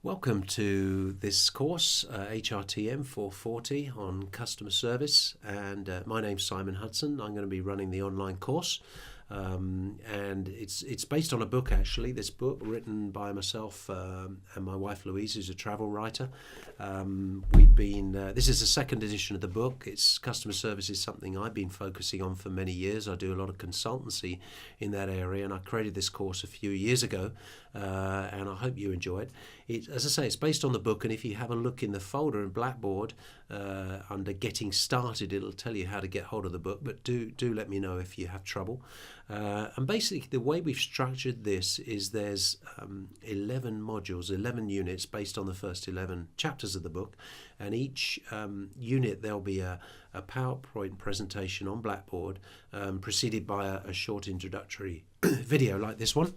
Welcome to this course, HRTM 440 on customer service, and my name's Simon Hudson. I'm going to be running the online course, and it's based on a book actually. This book written by myself and my wife Louise, who's a travel writer. This is the second edition of the book. It's customer service is something I've been focusing on for many years. I do a lot of consultancy in that area, and I created this course a few years ago, and I hope you enjoy it. As I say, it's based on the book, and if you have a look in the folder in Blackboard under Getting Started, it'll tell you how to get hold of the book, but do let me know if you have trouble. And basically the way we've structured this is there's 11 modules, 11 units based on the first 11 chapters of the book, and each unit there'll be a PowerPoint presentation on Blackboard preceded by a short introductory video like this one.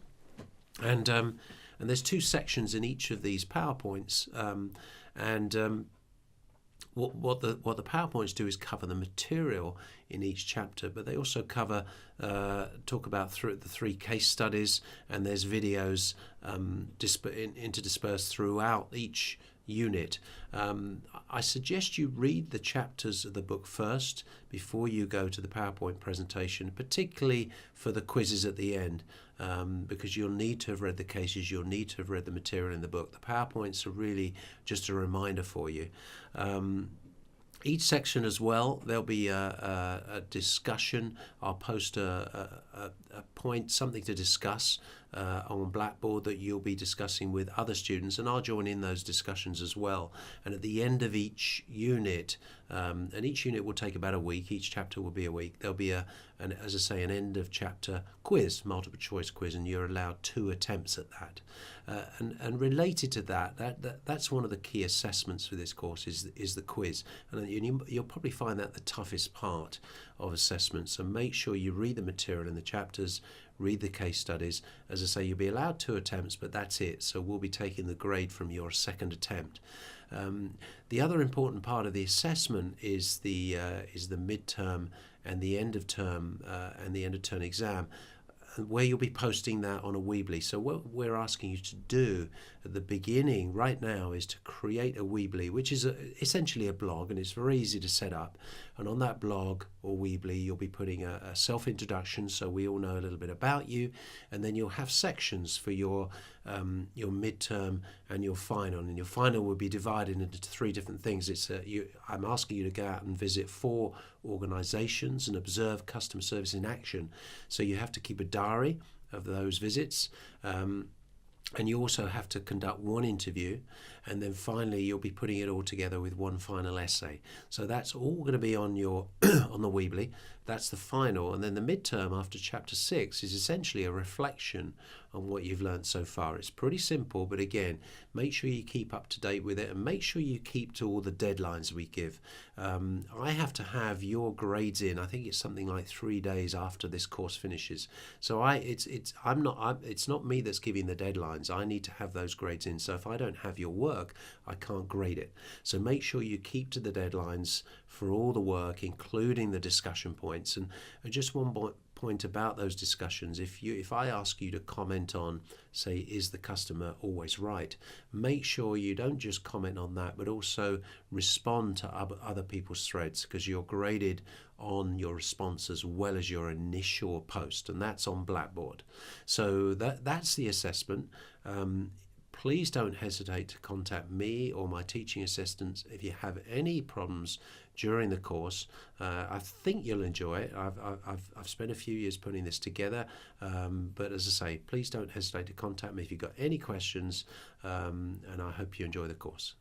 And there's two sections in each of these PowerPoints, what the PowerPoints do is cover the material in each chapter, but they also cover talk about the three case studies, and there's videos interspersed throughout each unit. I suggest you read the chapters of the book first before you go to the PowerPoint presentation, particularly for the quizzes at the end, because you'll need to have read the cases, you'll need to have read the material in the book. The PowerPoints are really just a reminder for you. Each section as well, there'll be a discussion. I'll post a point, something to discuss on Blackboard that you'll be discussing with other students, and I'll join in those discussions as well. And at the end of each unit, and each unit will take about a week, each chapter will be a week, there'll be an end of chapter quiz, multiple choice quiz, and you're allowed 2 attempts at that. And related to that's one of the key assessments for this course is the quiz, and you'll probably find that the toughest part of assessment. So make sure you read the material in the chapters, read the case studies. As I say, you'll be allowed 2 attempts, but that's it. So we'll be taking the grade from your second attempt. The other important part of the assessment is the midterm and the end of term exam, where you'll be posting that on a Weebly. So what we're asking you to do at the beginning right now is to create a Weebly, which is essentially a blog, and it's very easy to set up. And on that blog or Weebly, you'll be putting a self-introduction, so we all know a little bit about you, and then you'll have sections for your midterm and your final. And your final will be divided into 3 different things. I'm asking you to go out and visit 4 organizations and observe customer service in action. So you have to keep a diary of those visits. And you also have to conduct 1 interview, and then finally you'll be putting it all together with 1 final essay. So that's all going to be on your on the Weebly. That's the final, and then the midterm after chapter 6 is essentially a reflection on what you've learned so far. It's pretty simple, but again, make sure you keep up to date with it, and make sure you keep to all the deadlines we give. I have to have your grades in. I think it's something like 3 days after this course finishes. So it's not me that's giving the deadlines. I need to have those grades in. So if I don't have your work, I can't grade it. So make sure you keep to the deadlines for all the work, including the discussion points. And just one point about those discussions: if I ask you to comment on, say, is the customer always right, make sure you don't just comment on that, but also respond to other people's threads, because you're graded on your response as well as your initial post, and that's on Blackboard. So that's the assessment. Please don't hesitate to contact me or my teaching assistants if you have any problems during the course. I think you'll enjoy it. I've spent a few years putting this together, but as I say, please don't hesitate to contact me if you've got any questions, and I hope you enjoy the course.